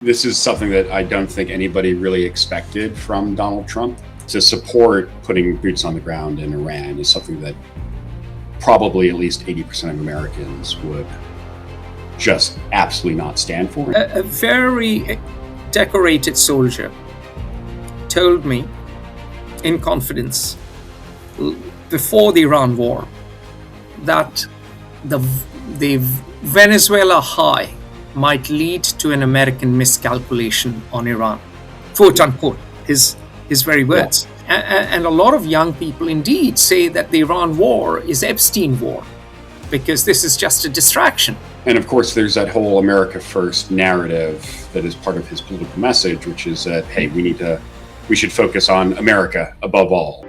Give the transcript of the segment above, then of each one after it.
This is something that I don't think anybody really expected from Donald Trump. To support putting boots on the ground in Iran is something that probably at least 80% of Americans would just absolutely not stand for. A very decorated soldier told me in confidence before the Iran war that the Venezuela high might lead to an American miscalculation on Iran, quote unquote, his very words. Yeah. And a lot of young people indeed say that the Iran war is Epstein war because this is just a distraction. And of course, there's that whole America First narrative that is part of his political message, which is that, hey, we should focus on America above all.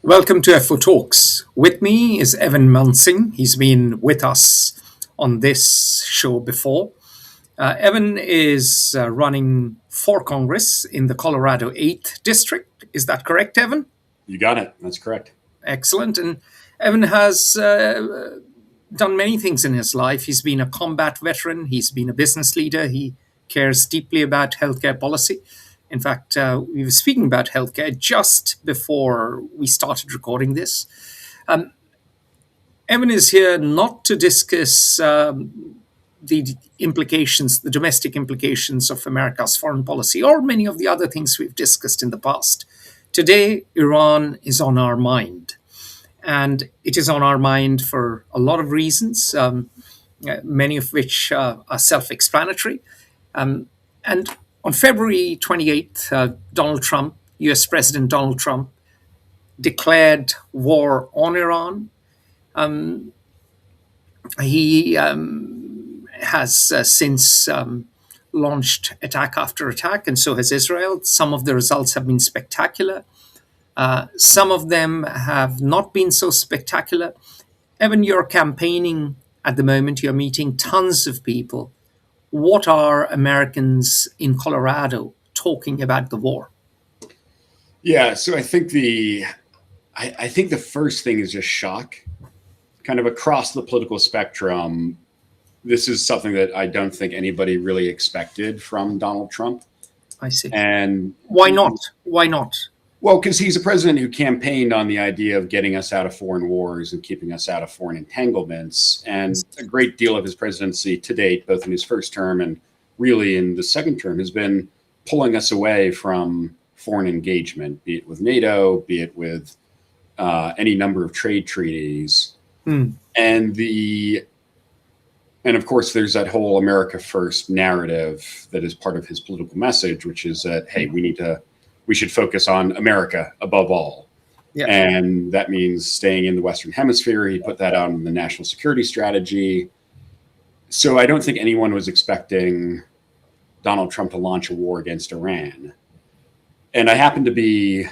Welcome to FO Talks. With me is Evan Munsing. He's been with us on this show before. Evan is running for Congress in the Colorado 8th District. Is that correct, Evan? You got it. That's correct. Excellent. And Evan has done many things in his life. He's been a combat veteran. He's been a business leader. He cares deeply about healthcare policy. In fact, we were speaking about healthcare just before we started recording this. Evan is here not to discuss the implications, the domestic implications of America's foreign policy, or many of the other things we've discussed in the past. Today, Iran is on our mind. And it is on our mind for a lot of reasons, many of which are self-explanatory. And on February 28th, Donald Trump, US President Donald Trump, declared war on Iran. He has since launched attack after attack, and so has Israel. Some of the results have been spectacular. Some of them have not been so spectacular. Evan, you're campaigning at the moment. You're meeting tons of people. What are Americans in Colorado talking about the war? Yeah, so I think the first thing is just shock. Kind of across the political spectrum, this is something that I don't think anybody really expected from Donald Trump. I see. And why not? Why not? Well, because he's a president who campaigned on the idea of getting us out of foreign wars and keeping us out of foreign entanglements. And a great deal of his presidency to date, both in his first term and really in the second term, has been pulling us away from foreign engagement, be it with NATO, be it with any number of trade treaties. And of course, there's that whole America First narrative that is part of his political message, which is that, hey, we should focus on America above all. Yeah. And that means staying in the Western Hemisphere. He put that out in the national security strategy. So I don't think anyone was expecting Donald Trump to launch a war against Iran. And I happened to be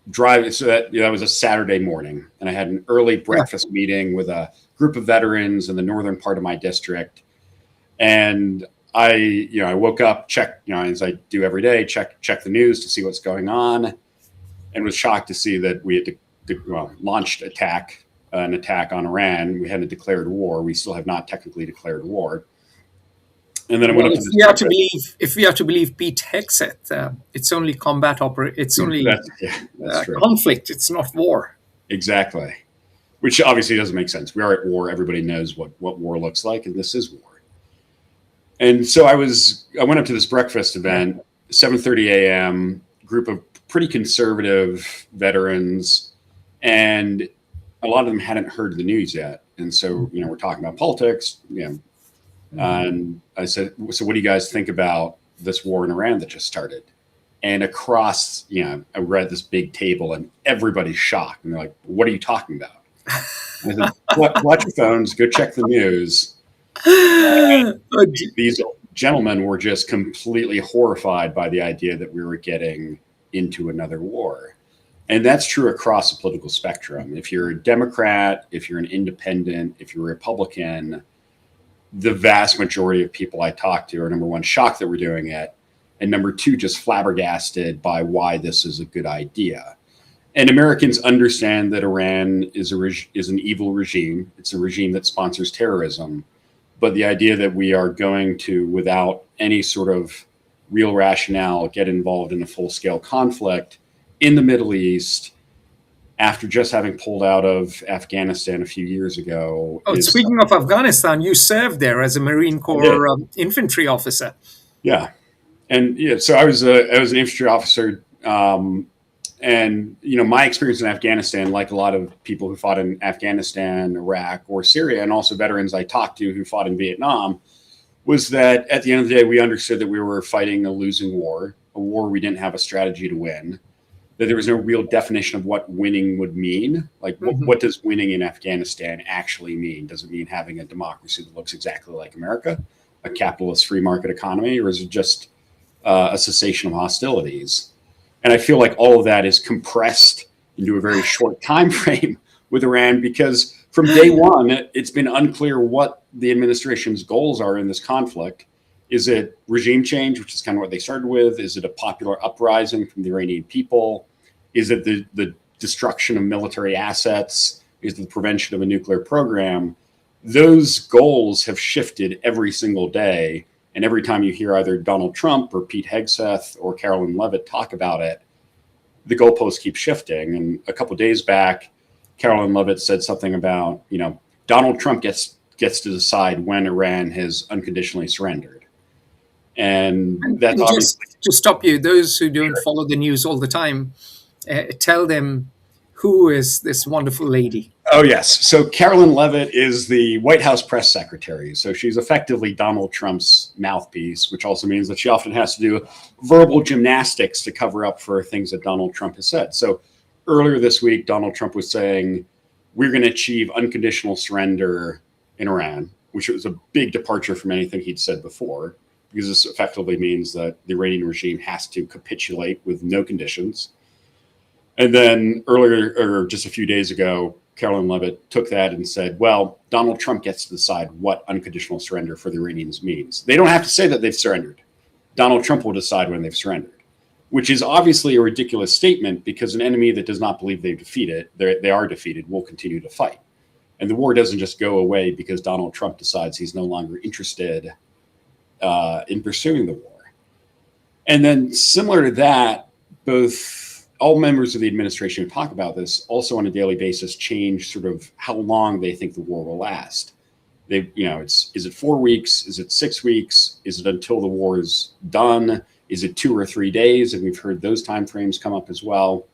driving, so that was a Saturday morning, and I had an early breakfast meeting with a group of veterans in the northern part of my district. And I woke up, checked, as I do every day, check the news to see what's going on, and was shocked to see that we had launched an attack on Iran. We hadn't declared war. We still have not technically declared war. And then I went up to this. If we are to believe Pete Hegseth, it's only combat it's only conflict. It's not war. Exactly, which obviously doesn't make sense. We are at war. Everybody knows what war looks like, and this is war. And so I went up to this breakfast event, 7:30 a.m., group of pretty conservative veterans, and a lot of them hadn't heard the news yet. And so, we're talking about politics, and I said, so what do you guys think about this war in Iran that just started? And across, I read this big table and everybody's shocked. And they're like, what are you talking about? I said, watch your phones, go check the news. These gentlemen were just completely horrified by the idea that we were getting into another war. And that's true across the political spectrum. If you're a Democrat, if you're an independent, if you're a Republican, the vast majority of people I talk to are, number one, shocked that we're doing it, and number two, just flabbergasted by why this is a good idea. And Americans understand that Iran is an evil regime. It's a regime that sponsors terrorism. But the idea that we are going to, without any sort of real rationale, get involved in a full-scale conflict in the Middle East after just having pulled out of Afghanistan a few years ago. Oh, speaking of Afghanistan, you served there as a Marine Corps infantry officer. Yeah. And yeah, so I was an infantry officer. And, my experience in Afghanistan, like a lot of people who fought in Afghanistan, Iraq, or Syria, and also veterans I talked to who fought in Vietnam, was that at the end of the day, we understood that we were fighting a losing war, a war we didn't have a strategy to win, that there was no real definition of what winning would mean. Like, what does winning in Afghanistan actually mean? Does it mean having a democracy that looks exactly like America, a capitalist free market economy, or is it just a cessation of hostilities? And I feel like all of that is compressed into a very short time frame with Iran, because from day one, it's been unclear what the administration's goals are in this conflict. Is it regime change, which is kind of what they started with? Is it a popular uprising from the Iranian people? Is it the destruction of military assets? Is it the prevention of a nuclear program? Those goals have shifted every single day. And every time you hear either Donald Trump or Pete Hegseth or Carolyn Levitt talk about it, the goalposts keep shifting. And a couple of days back, Carolyn Levitt said something about, Donald Trump gets to decide when Iran has unconditionally surrendered. And that's obviously... Just to stop you, those who don't follow the news all the time, tell them, who is this wonderful lady? Oh, yes. So Carolyn Levitt is the White House press secretary. So she's effectively Donald Trump's mouthpiece, which also means that she often has to do verbal gymnastics to cover up for things that Donald Trump has said. So earlier this week, Donald Trump was saying, we're going to achieve unconditional surrender in Iran, which was a big departure from anything he'd said before, because this effectively means that the Iranian regime has to capitulate with no conditions. And then earlier, or just a few days ago, Carolyn Levitt took that and said, well, Donald Trump gets to decide what unconditional surrender for the Iranians means. They don't have to say that they've surrendered. Donald Trump will decide when they've surrendered, which is obviously a ridiculous statement, because an enemy that does not believe they've defeated, they are defeated, will continue to fight. And the war doesn't just go away because Donald Trump decides he's no longer interested in pursuing the war. And then similar to that, all members of the administration who talk about this also on a daily basis change sort of how long they think the war will last. Is it 4 weeks? Is it 6 weeks? Is it until the war is done? Is it 2 or 3 days? And we've heard those timeframes come up as well.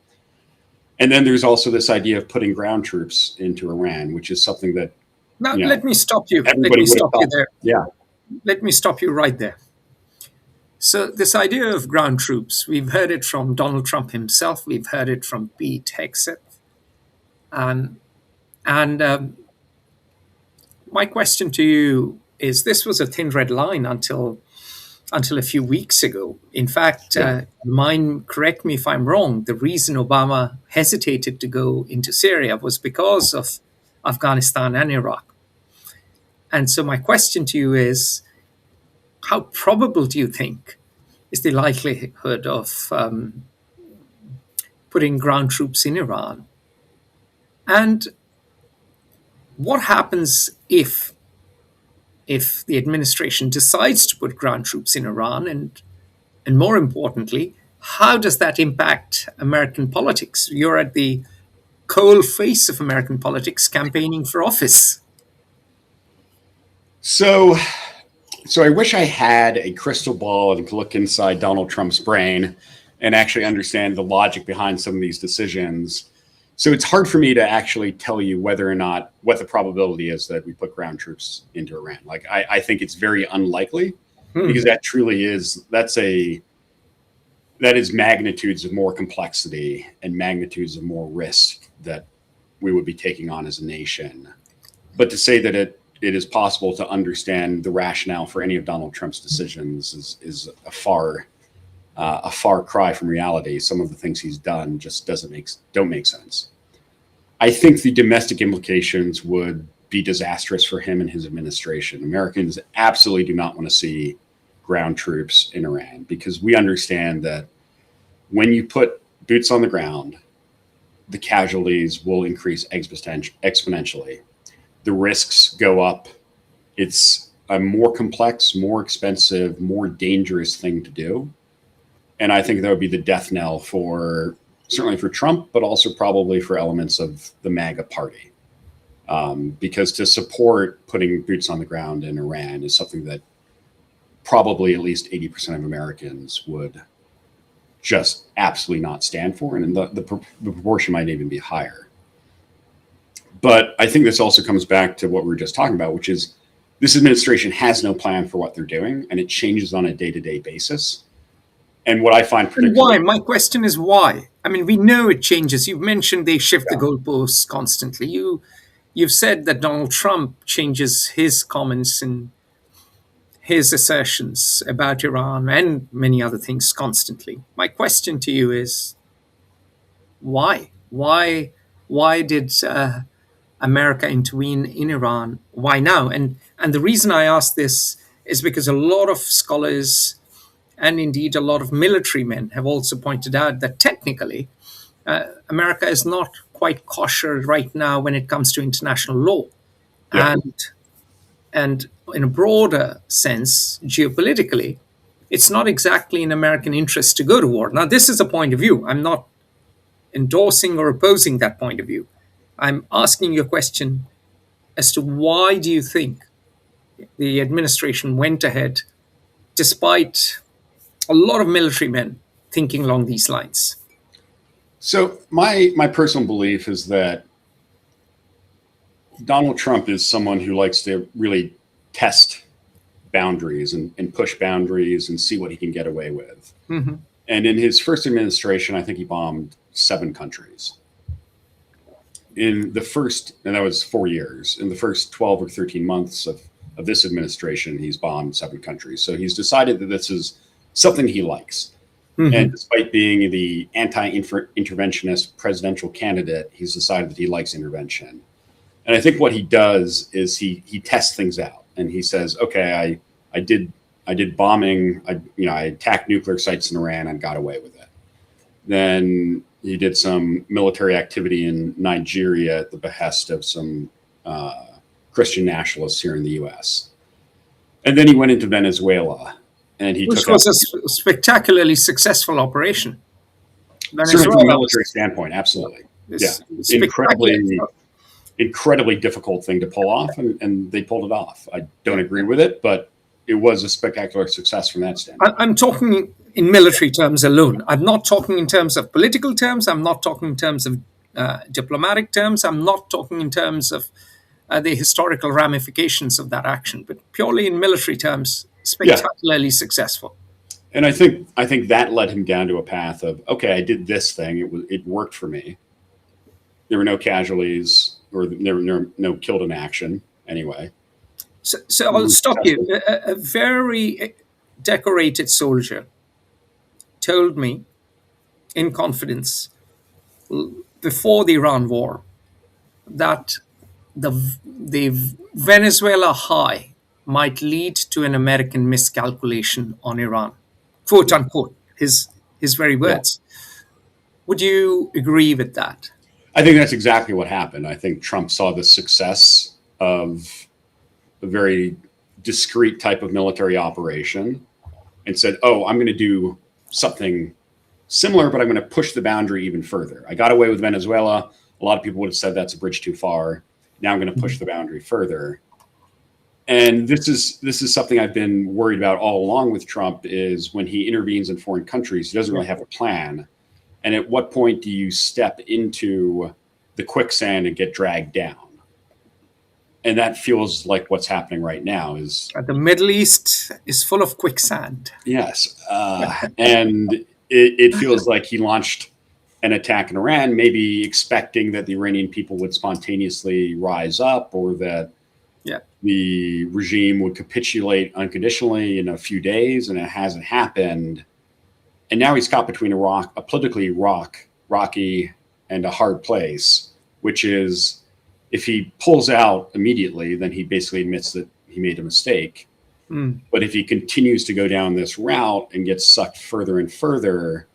And then there's also this idea of putting ground troops into Iran, which is something that... Now, let me stop you. Let me stop you there. Yeah. Let me stop you right there. So this idea of ground troops, we've heard it from Donald Trump himself. We've heard it from Pete Hegseth. My question to you is, this was a thin red line until a few weeks ago. In fact, correct me if I'm wrong, the reason Obama hesitated to go into Syria was because of Afghanistan and Iraq. And so my question to you is, how probable do you think is the likelihood of putting ground troops in Iran? And what happens if the administration decides to put ground troops in Iran? And more importantly, how does that impact American politics? You're at the coal face of American politics, campaigning for office. So I wish I had a crystal ball and could look inside Donald Trump's brain and actually understand the logic behind some of these decisions. So it's hard for me to actually tell you whether or not what the probability is that we put ground troops into Iran. Like, I think it's very unlikely, because that truly is, that is magnitudes of more complexity and magnitudes of more risk that we would be taking on as a nation. But to say that it is possible to understand the rationale for any of Donald Trump's decisions is a far cry from reality. Some of the things he's done just don't make sense. I think the domestic implications would be disastrous for him and his administration. Americans absolutely do not want to see ground troops in Iran, because we understand that when you put boots on the ground the casualties will increase exponentially. The risks go up. It's a more complex, more expensive, more dangerous thing to do. And I think that would be the death knell for certainly for Trump, but also probably for elements of the MAGA party. Because to support putting boots on the ground in Iran is something that probably at least 80% of Americans would just absolutely not stand for. And the proportion might even be higher. But I think this also comes back to what we were just talking about, which is this administration has no plan for what they're doing, and it changes on a day-to-day basis. And what I find particularly... Why? My question is why? I mean, we know it changes. You've mentioned they shift the goalposts constantly. You've said that Donald Trump changes his comments and his assertions about Iran and many other things constantly. My question to you is, why? Why did America intervene in Iran? Why now? And the reason I ask this is because a lot of scholars and indeed a lot of military men have also pointed out that technically America is not quite kosher right now when it comes to international law. Yeah. And in a broader sense, geopolitically, it's not exactly in American interest to go to war. Now, this is a point of view. I'm not endorsing or opposing that point of view. I'm asking you a question as to why do you think the administration went ahead despite a lot of military men thinking along these lines? So my personal belief is that Donald Trump is someone who likes to really test boundaries and push boundaries and see what he can get away with. Mm-hmm. And in his first administration, I think he bombed 7 countries. In the first, and that was 4 years, in the first 12 or 13 months of this administration, he's bombed 7 countries. So he's decided that this is something he likes. Mm-hmm. And despite being the anti-interventionist presidential candidate, he's decided that he likes intervention. And I think what he does is he tests things out, and he says, okay, I did bombing, I attacked nuclear sites in Iran and got away with it. Then he did some military activity in Nigeria at the behest of some Christian nationalists here in the U.S. And then he went into Venezuela, and which was a spectacularly successful operation. Certainly from a military standpoint, absolutely. Incredibly difficult thing to pull off, and they pulled it off. I don't agree with it, but it was a spectacular success from that standpoint. I'm talking in military terms alone. I'm not talking in terms of political terms. I'm not talking in terms of diplomatic terms. I'm not talking in terms of the historical ramifications of that action, but purely in military terms, spectacularly successful. And I think that led him down to a path of, okay, I did this thing. It worked for me. There were no casualties, or there were no killed in action anyway. So I'll stop you. A very decorated soldier told me in confidence before the Iran war that the Venezuela high might lead to an American miscalculation on Iran, quote unquote, his very words. Yeah. Would you agree with that? I think that's exactly what happened. I think Trump saw the success of a very discrete type of military operation and said, oh, I'm going to do something similar, but I'm going to push the boundary even further. I got away with Venezuela. A lot of people would have said that's a bridge too far. Now I'm going to push the boundary further. And this is something I've been worried about all along with Trump, is when he intervenes in foreign countries, he doesn't really have a plan. And at what point do you step into the quicksand and get dragged down? And that feels like what's happening right now. Is the Middle East is full of quicksand. Yes. And it feels like he launched an attack in Iran, maybe expecting that the Iranian people would spontaneously rise up, or that the regime would capitulate unconditionally in a few days, and it hasn't happened. And now he's caught between a politically rocky and a hard place, which is, if he pulls out immediately, then he basically admits that he made a mistake. Mm. But if he continues to go down this route and gets sucked further and further,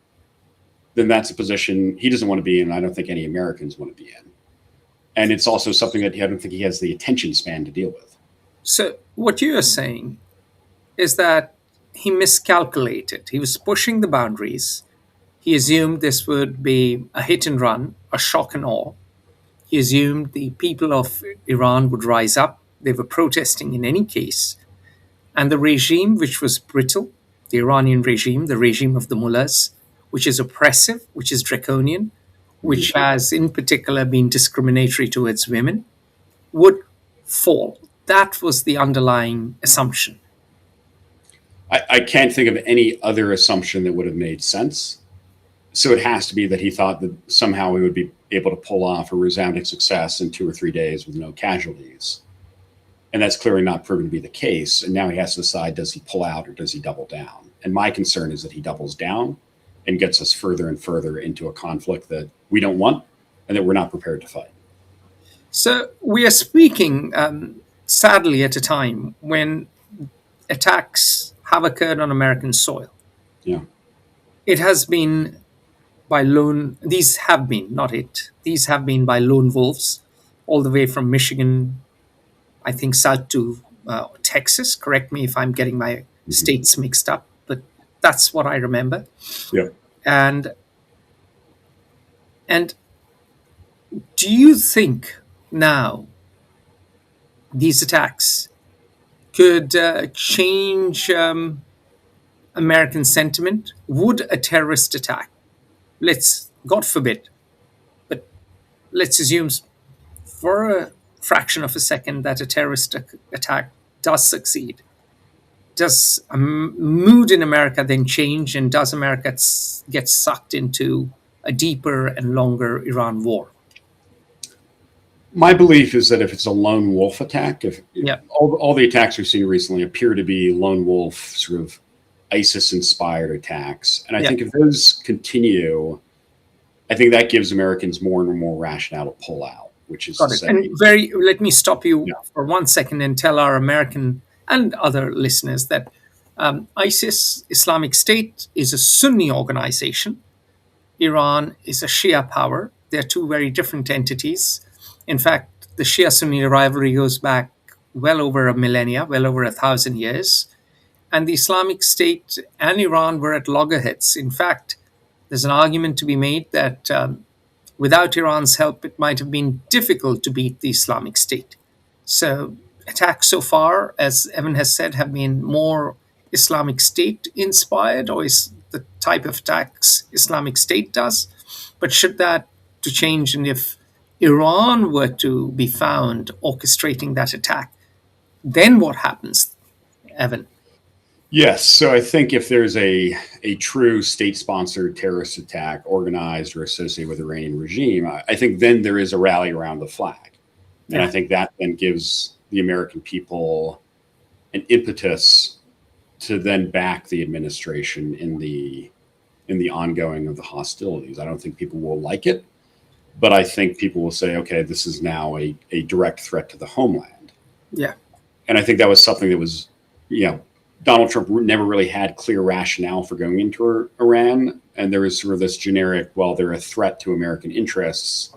then that's a position he doesn't want to be in. I don't think any Americans want to be in. And it's also something that I don't think he has the attention span to deal with. So, what you are saying is that he miscalculated. He was pushing the boundaries. He assumed this would be a hit and run, a shock and awe. He assumed the people of Iran would rise up. They were protesting in any case. And the regime, which was brittle, the Iranian regime, the regime of the mullahs, which is oppressive, which is draconian, which has in particular been discriminatory towards women, would fall. That was the underlying assumption. I can't think of any other assumption that would have made sense. So it has to be that he thought that somehow we would be able to pull off a resounding success in 2 or 3 days with no casualties. And that's clearly not proven to be the case. And now he has to decide, does he pull out or does he double down? And my concern is that he doubles down and gets us further and further into a conflict that we don't want and that we're not prepared to fight. So we are speaking, sadly, at a time when attacks have occurred on American soil. Yeah. It has been by these have been, not it, these have been by lone wolves, all the way from Michigan, I think, south to Texas. Correct me if I'm getting my states mixed up, but that's what I remember. Yeah. And do you think now these attacks could change American sentiment? Would a terrorist attack, God forbid, but let's assume for a fraction of a second that a terrorist attack does succeed, does a mood in America then change, and does America get sucked into a deeper and longer Iran war? My belief is that if it's a lone wolf attack, if Yeah. all the attacks we've seen recently appear to be lone wolf sort of ISIS-inspired attacks, and I think if those continue, I think that gives Americans more and more rationale to pull out, which is Got it. And let me stop you for 1 second and tell our American and other listeners that ISIS, Islamic State, is a Sunni organization. Iran is a Shia power. They're two very different entities. In fact, the Shia-Sunni rivalry goes back well over a millennia, well over 1,000 years. And the Islamic State and Iran were at loggerheads. In fact, there's an argument to be made that without Iran's help, it might have been difficult to beat the Islamic State. So attacks so far, as Evan has said, have been more Islamic State inspired, or is the type of attacks Islamic State does. But should that to change, and if Iran were to be found orchestrating that attack, then what happens, Evan? Yes. So I think if there's a true state-sponsored terrorist attack organized or associated with the Iranian regime, I think then there is a rally around the flag. And I think that then gives the American people an impetus to then back the administration in the ongoing of the hostilities. I don't think people will like it, but I think people will say, okay, this is now a direct threat to the homeland. Yeah. And I think that was something that was, Donald Trump never really had clear rationale for going into Iran. And there was sort of this generic, well, they're a threat to American interests,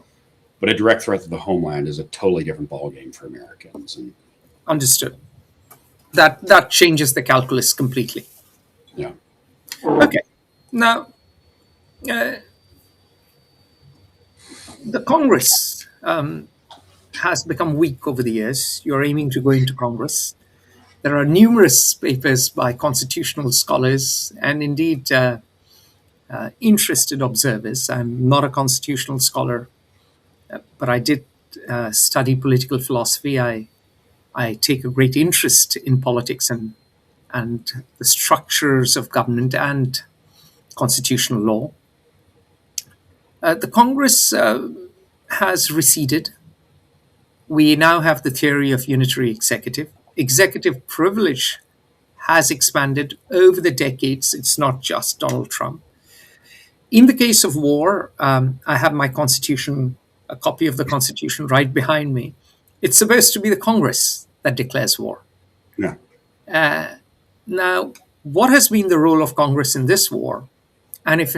but a direct threat to the homeland is a totally different ballgame for Americans. And understood. That changes the calculus completely. yeah. Okay. Now, the Congress has become weak over the years. You're aiming to go into Congress. There are numerous papers by constitutional scholars and indeed interested observers. I'm not a constitutional scholar, but I did study political philosophy. I take a great interest in politics and the structures of government and constitutional law. The Congress has receded. We now have the theory of unitary executive. Executive privilege has expanded over the decades. It's not just Donald Trump. In the case of war, I have my constitution, a copy of the Constitution right behind me. It's supposed to be the Congress that declares war. Yeah. Now, what has been the role of Congress in this war? And if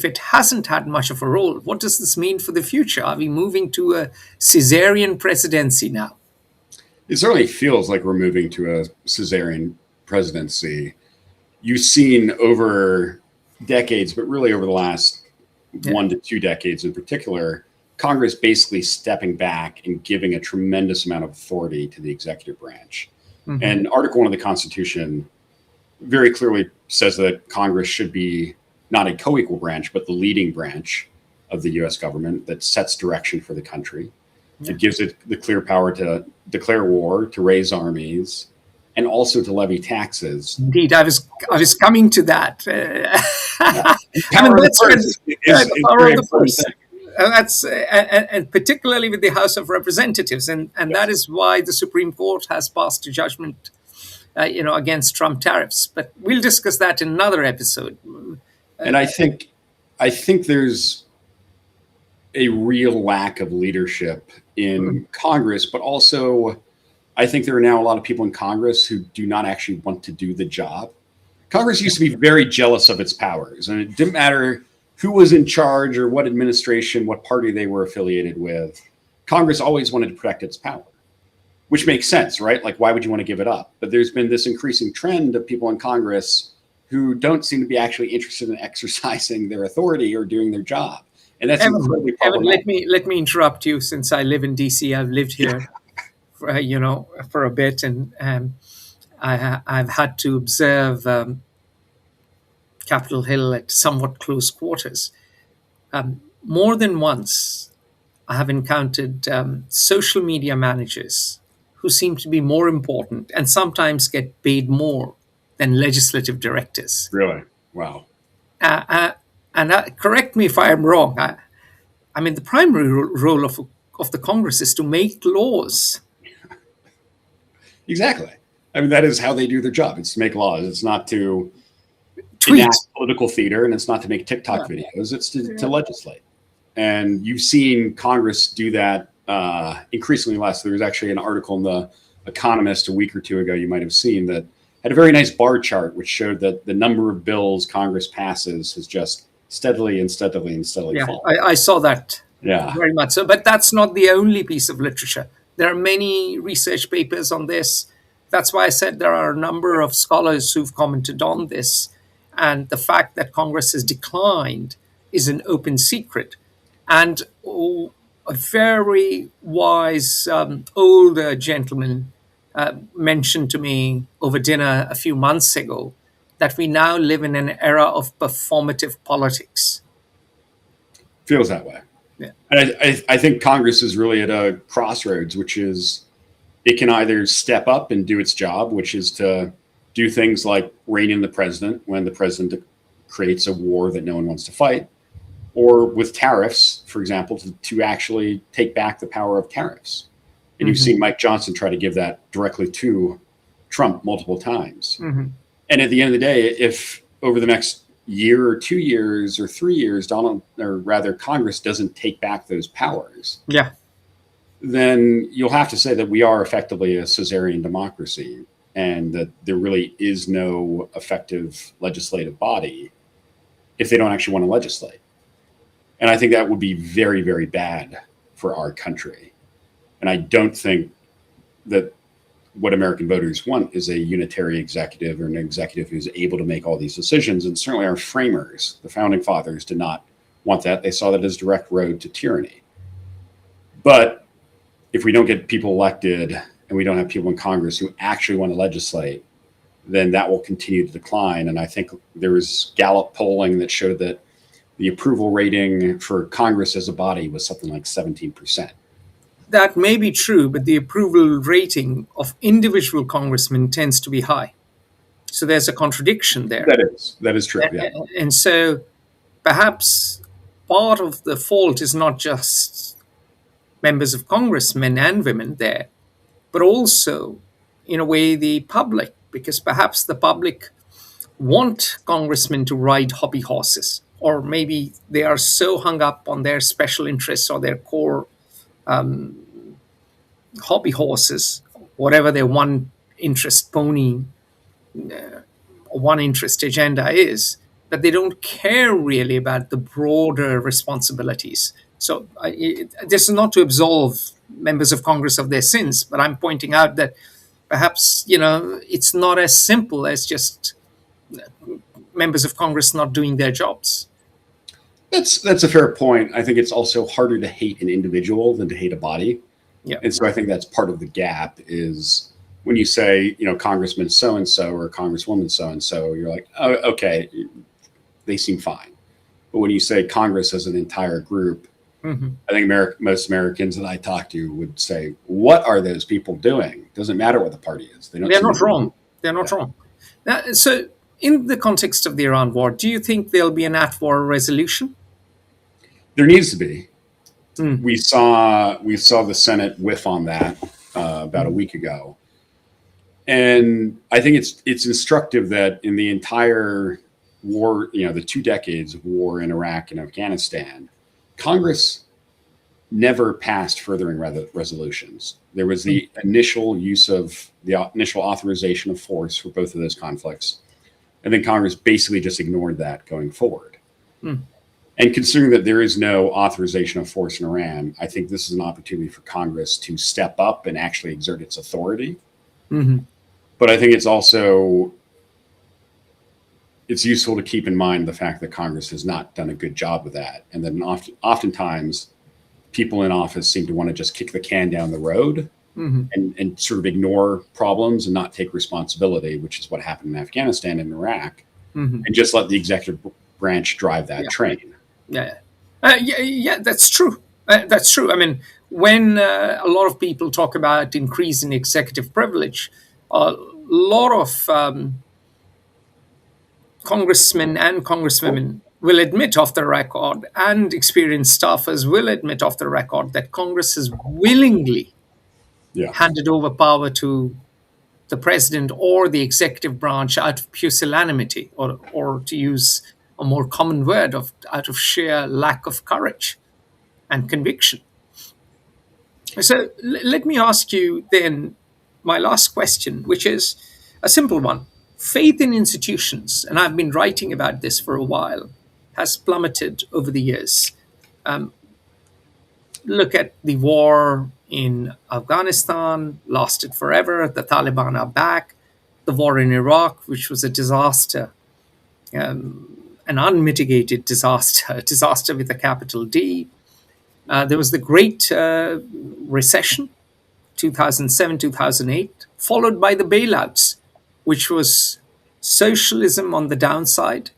it hasn't had much of a role, what does this mean for the future? Are we moving to a Caesarean presidency now? It certainly feels like we're moving to a Caesarean presidency. You've seen over decades, but really over the last 1 to 2 decades in particular, Congress basically stepping back and giving a tremendous amount of authority to the executive branch. Mm-hmm. And Article 1 of the Constitution very clearly says that Congress should be not a co-equal branch, but the leading branch of the U.S. government that sets direction for the country. It gives it the clear power to declare war, to raise armies, and also to levy taxes. Indeed, I was coming to that. Power of the purse. That's and particularly with the House of Representatives, and that is why the Supreme Court has passed a judgment, against Trump tariffs. But we'll discuss that in another episode. And I think there's a real lack of leadership in Congress, but also I think there are now a lot of people in Congress who do not actually want to do the job. Congress used to be very jealous of its powers, and it didn't matter who was in charge or what administration, what party they were affiliated with. Congress always wanted to protect its power, which makes sense, right? Like, why would you want to give it up? But there's been this increasing trend of people in Congress who don't seem to be actually interested in exercising their authority or doing their job. And that's incredibly problematic. Let me interrupt you, since I live in DC. I've lived here for a bit, and I've had to observe Capitol Hill at somewhat close quarters. More than once, I have encountered social media managers who seem to be more important and sometimes get paid more than legislative directors. Really? Wow. And correct me if I am wrong. I mean, the primary role of the Congress is to make laws. Exactly. I mean, that is how they do their job. It's to make laws. It's not to tweet enact political theater, and it's not to make TikTok videos. It's to legislate. And you've seen Congress do that increasingly less. There was actually an article in The Economist a week or two ago you might have seen that had a very nice bar chart which showed that the number of bills Congress passes has just steadily fallen. I saw that. Yeah, very much so. But that's not the only piece of literature. There are many research papers on this. That's why I said there are a number of scholars who've commented on this. And the fact that Congress has declined is an open secret. And a very wise older gentleman mentioned to me over dinner a few months ago that we now live in an era of performative politics. Feels that way. Yeah. And I think Congress is really at a crossroads, which is it can either step up and do its job, which is to do things like rein in the president when the president creates a war that no one wants to fight, or with tariffs, for example, to actually take back the power of tariffs. And you've seen Mike Johnson try to give that directly to Trump multiple times. Mm-hmm. And at the end of the day, if over the next year or 2 years or 3 years, Congress doesn't take back those powers, then you'll have to say that we are effectively a Caesarean democracy and that there really is no effective legislative body if they don't actually want to legislate. And I think that would be very, very bad for our country. And I don't think that what American voters want is a unitary executive or an executive who's able to make all these decisions. And certainly our framers, the founding fathers, did not want that. They saw that as a direct road to tyranny. But if we don't get people elected and we don't have people in Congress who actually want to legislate, then that will continue to decline. And I think there was Gallup polling that showed that the approval rating for Congress as a body was something like 17%. That may be true, but the approval rating of individual congressmen tends to be high. So there's a contradiction there. That is true. Yeah. And so perhaps part of the fault is not just members of Congress, men and women there, but also, in a way, the public, because perhaps the public want congressmen to ride hobby horses, or maybe they are so hung up on their special interests or their core hobby horses, whatever their one interest pony, one interest agenda is, but they don't care really about the broader responsibilities. So this is not to absolve members of Congress of their sins, but I'm pointing out that perhaps it's not as simple as just members of Congress not doing their jobs. That's a fair point. I think it's also harder to hate an individual than to hate a body. Yeah. And so I think that's part of the gap is when you say, Congressman so-and-so or Congresswoman so-and-so, you're like, oh, okay, they seem fine. But when you say Congress as an entire group, Mm-hmm. I think most Americans that I talk to would say, what are those people doing? Doesn't matter what the party is. They're not wrong. They're not wrong. Now, so in the context of the Iran war, do you think there'll be an at-war resolution? There needs to be. We saw the Senate whiff on that about a week ago. And I think it's instructive that in the entire war, the 2 decades of war in Iraq and Afghanistan, Congress never passed furthering resolutions. There was the initial initial authorization of force for both of those conflicts. And then Congress basically just ignored that going forward. And considering that there is no authorization of force in Iran, I think this is an opportunity for Congress to step up and actually exert its authority. Mm-hmm. But I think it's useful to keep in mind the fact that Congress has not done a good job with that. And then oftentimes people in office seem to want to just kick the can down the road and sort of ignore problems and not take responsibility, which is what happened in Afghanistan and Iraq, and just let the executive branch drive that train. Yeah, that's true. That's true. I mean, when a lot of people talk about increasing executive privilege, a lot of congressmen and congresswomen will admit off the record, and experienced staffers will admit off the record, that Congress has willingly handed over power to the president or the executive branch out of pusillanimity, or to use a more common word, out of sheer lack of courage and conviction. So let me ask you then my last question, which is a simple one. Faith in institutions, and I've been writing about this for a while, has plummeted over the years. Look at the war in Afghanistan, lasted forever. The Taliban are back. The war in Iraq, which was a disaster, an unmitigated disaster, a disaster with a capital D. There was the Great Recession, 2007, 2008, followed by the bailouts, which was socialism on the downside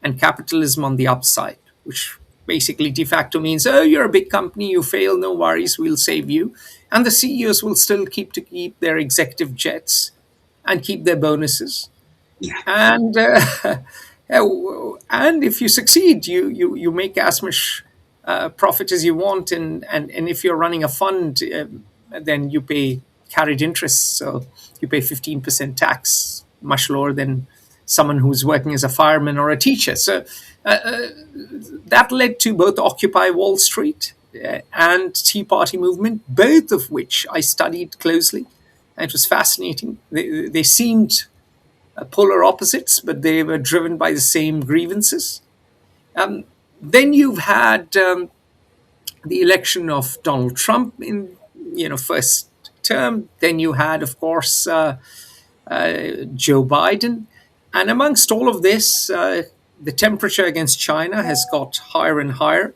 and capitalism on the upside, which basically de facto means, oh, you're a big company, you fail, no worries, we'll save you. And the CEOs will still keep their executive jets and keep their bonuses. Yeah. And if you succeed, you make as much profit as you want, and if you're running a fund, then you pay carried interest, so you pay 15% tax, much lower than someone who's working as a fireman or a teacher. So that led to both Occupy Wall Street and Tea Party movement, both of which I studied closely. And it was fascinating. They seemed polar opposites, but they were driven by the same grievances. Then you've had the election of Donald Trump in first term. Then you had, of course, Joe Biden. And amongst all of this, the temperature against China has got higher and higher.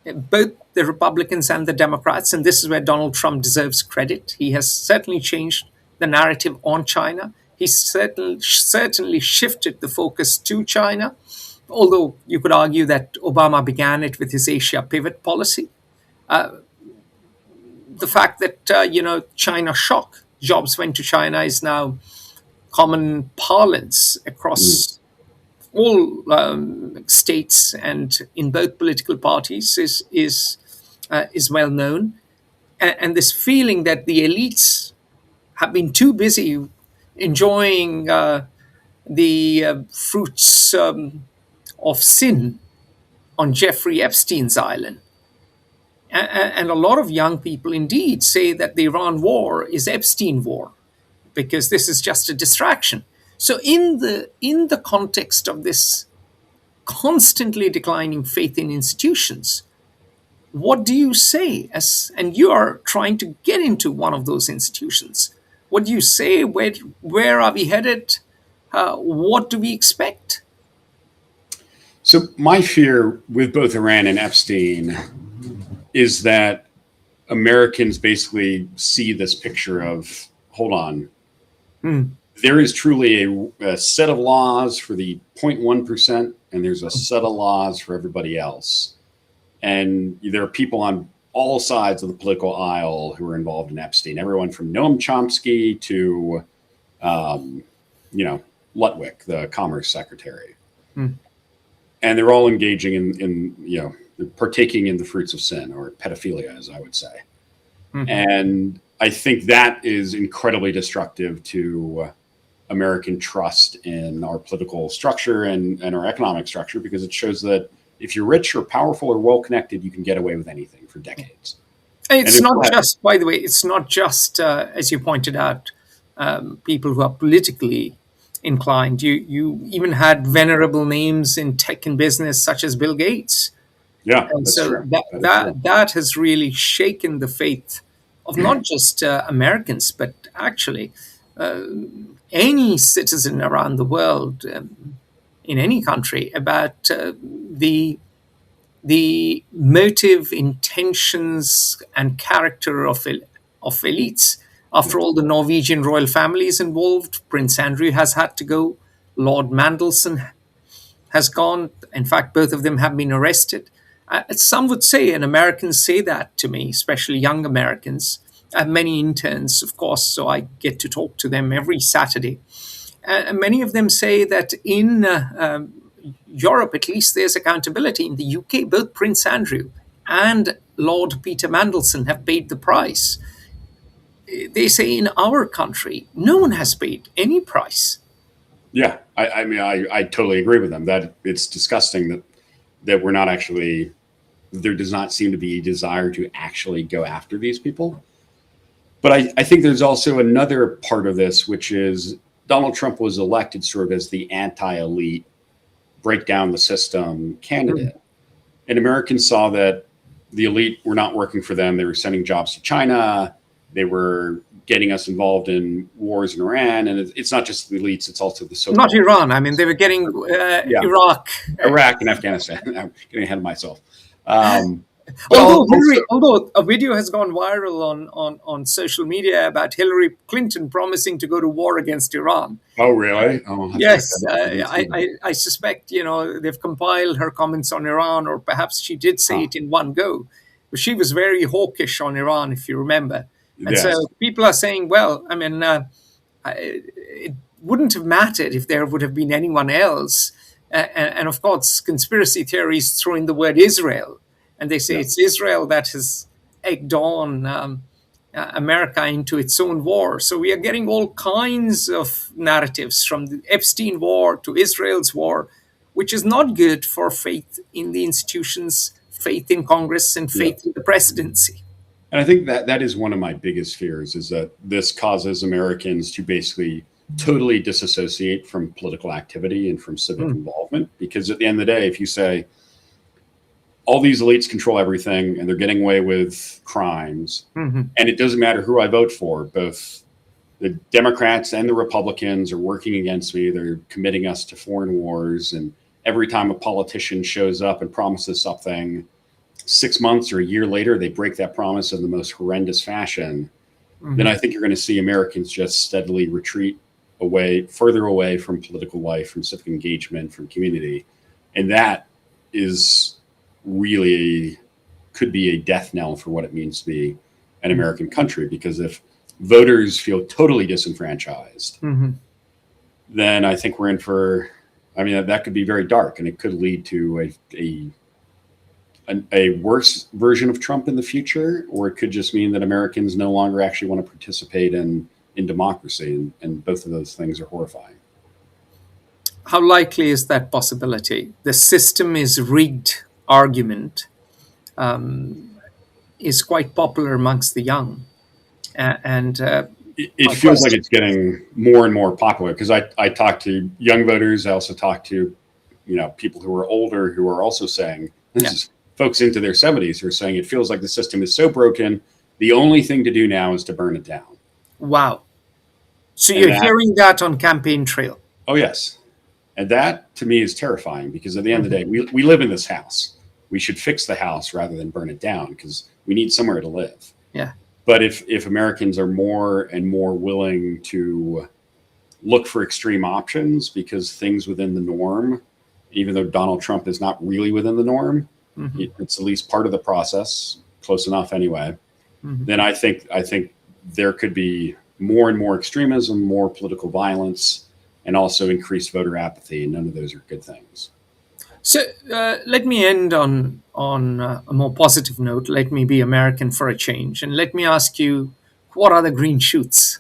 Both the Republicans and the Democrats, and this is where Donald Trump deserves credit. He has certainly changed the narrative on China. He's certainly shifted the focus to China, although you could argue that Obama began it with his Asia pivot policy. The fact that, China shock, jobs went to China, is now common parlance across all states and in both political parties is well known. And this feeling that the elites have been too busy enjoying the fruits of sin on Jeffrey Epstein's island. And a lot of young people indeed say that the Iran war is Epstein war, because this is just a distraction. So in the context of this constantly declining faith in institutions. What do you say and you are trying to get into one of those institutions? What do you say? Where are we headed? What do we expect? So my fear with both Iran and Epstein is that Americans basically see this picture of, hold on, there is truly a set of laws for the 0.1%, and there's a set of laws for everybody else. And there are people on all sides of the political aisle who are involved in Epstein, everyone from Noam Chomsky to, Lutwick, the Commerce Secretary. And they're all engaging in partaking in the fruits of sin, or pedophilia, as I would say. And I think that is incredibly destructive to American trust in our political structure and our economic structure, because it shows that if you're rich or powerful or well-connected, you can get away with anything for decades. It's not just, by the way, it's not just, as you pointed out, people who are politically inclined. You even had venerable names in tech and business, such as Bill Gates. Yeah, and that's so true. that has really shaken the faith of not just Americans, but actually any citizen around the world, in any country, about the motive, intentions, and character of elites. After all, the Norwegian royal family is involved. Prince Andrew has had to go. Lord Mandelson has gone. In fact, both of them have been arrested. Some would say, and Americans say that to me, especially young Americans. I have many interns, of course, so I get to talk to them every Saturday. And many of them say that in Europe, at least, there's accountability. In the UK, both Prince Andrew and Lord Peter Mandelson have paid the price. They say in our country, no one has paid any price. Yeah, I mean, I totally agree with them that it's disgusting that we're not actually, there does not seem to be a desire to actually go after these people. But I think there's also another part of this, which is Donald Trump was elected sort of as the anti-elite, break down the system candidate. And Americans saw that the elite were not working for them. They were sending jobs to China. They were getting us involved in wars in Iran. And it's not just the elites, it's also the so-called... Not Iran. I mean, they were getting Iraq. Iraq and Afghanistan. I'm getting ahead of myself. Although a video has gone viral on social media about Hillary Clinton promising to go to war against Iran. Oh, really? Oh, yes. I suspect, they've compiled her comments on Iran, or perhaps she did say it in one go. But she was very hawkish on Iran, if you remember. And yes. So people are saying, well, I mean, it wouldn't have mattered if there would have been anyone else. And of course, conspiracy theories throw in the word Israel. And they say it's Israel that has egged on America into its own war. So we are getting all kinds of narratives, from the Epstein war to Israel's war, which is not good for faith in the institutions, faith in Congress, and faith in the presidency. And I think that is one of my biggest fears, is that this causes Americans to basically totally disassociate from political activity and from civic involvement. Because at the end of the day, if you say, all these elites control everything and they're getting away with crimes, and it doesn't matter who I vote for, both the Democrats and the Republicans are working against me. They're committing us to foreign wars. And every time a politician shows up and promises something, 6 months or a year later, they break that promise in the most horrendous fashion. Then I think you're going to see Americans just steadily retreat further away from political life, from civic engagement, from community. And that is really could be a death knell for what it means to be an American country. Because if voters feel totally disenfranchised, then I think we're in for, that could be very dark, and it could lead to a worse version of Trump in the future, or it could just mean that Americans no longer actually want to participate in democracy, and both of those things are horrifying. How likely is that possibility? The system is rigged argument is quite popular amongst the young. It feels like it's getting more and more popular, because I talk to young voters. I also talk to people who are older who are also saying, this is folks into their 70s who are saying it feels like the system is so broken. The only thing to do now is to burn it down. Wow. So And you're hearing that on campaign trail. Oh, yes. And that to me is terrifying, because at the end of the day, we live in this house. We should fix the house rather than burn it down, because we need somewhere to live. Yeah. But if Americans are more and more willing to look for extreme options, because things within the norm, even though Donald Trump is not really within the norm, it's at least part of the process, close enough anyway, then I think there could be more and more extremism, more political violence, and also increased voter apathy. And none of those are good things. So let me end on a more positive note. Let me be American for a change. And let me ask you, what are the green shoots?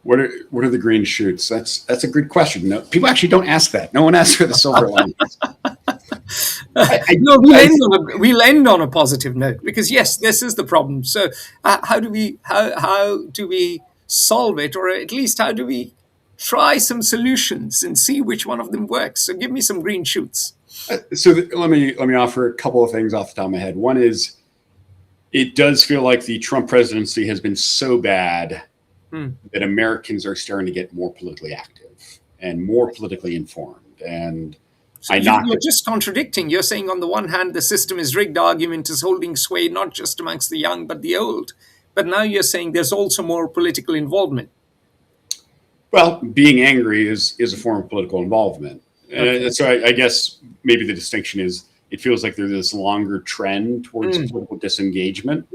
What are the green shoots? That's a good question. No, people actually don't ask that. No one asks for the silver linings. No, we'll end on a positive note, because yes, this is the problem. So how do we solve it, or at least how do we try some solutions and see which one of them works? So give me some green shoots. Let me offer a couple of things off the top of my head. One is, it does feel like the Trump presidency has been so bad that Americans are starting to get more politically active and more politically informed. And so you're just contradicting. You're saying on the one hand, the system is rigged argument is holding sway not just amongst the young, but the old. But now you're saying there's also more political involvement. Well, being angry is a form of political involvement. Okay. So I guess maybe the distinction is, it feels like there's this longer trend towards political disengagement.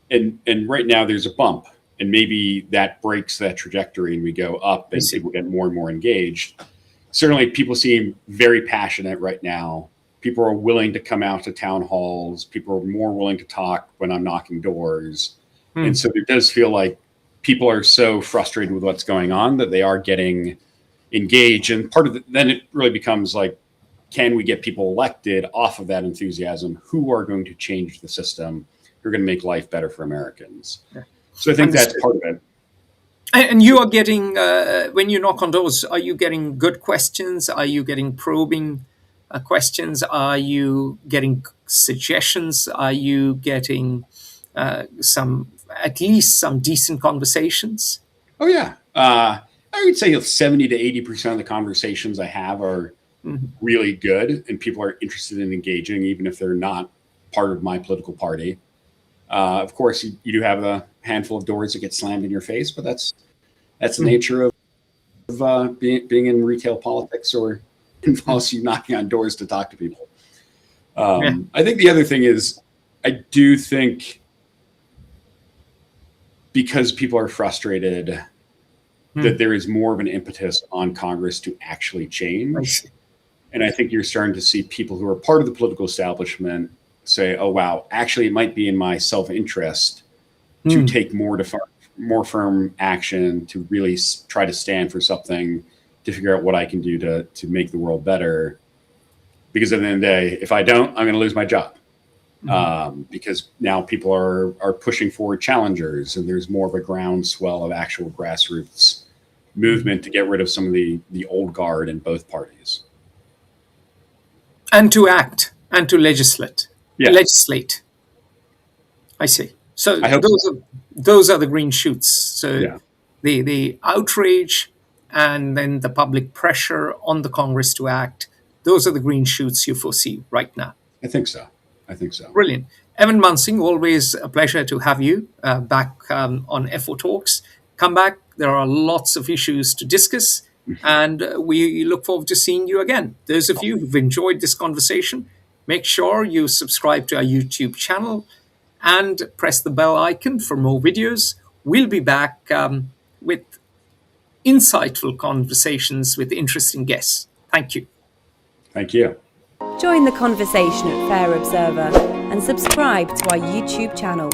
And right now there's a bump. And maybe that breaks that trajectory and we go up and people get more and more engaged. Certainly people seem very passionate right now. People are willing to come out to town halls. People are more willing to talk when I'm knocking doors. And so it does feel like people are so frustrated with what's going on that they are getting engaged. And part of then it really becomes like, can we get people elected off of that enthusiasm who are going to change the system, who are going to make life better for Americans? Yeah. So I think that's part of it. And you are getting, when you knock on doors, are you getting good questions? Are you getting probing questions? Are you getting suggestions? Are you getting at least some decent conversations? Oh, yeah. I would say 70 to 80% of the conversations I have are really good, and people are interested in engaging, even if they're not part of my political party. Of course, you do have a handful of doors that get slammed in your face, but that's the nature of being in retail politics, or involves you knocking on doors to talk to people. I think the other thing is, I do think because people are frustrated that there is more of an impetus on Congress to actually change. And I think you're starting to see people who are part of the political establishment say, oh, wow, actually, it might be in my self-interest to take more firm action, to really try to stand for something, to figure out what I can do to make the world better. Because at the end of the day, if I don't, I'm going to lose my job. Because now people are pushing forward challengers, and there's more of a groundswell of actual grassroots movement to get rid of some of the old guard in both parties. And to act and to legislate. Yeah. Legislate. I see. So those are the green shoots. So the outrage and then the public pressure on the Congress to act, those are the green shoots you foresee right now. I think so. Brilliant. Evan Munsing, always a pleasure to have you back on FO Talks. Come back. There are lots of issues to discuss, and we look forward to seeing you again. Those of you who've enjoyed this conversation, make sure you subscribe to our YouTube channel and press the bell icon for more videos. We'll be back with insightful conversations with interesting guests. Thank you. Thank you. Join the conversation at Fair Observer and subscribe to our YouTube channel.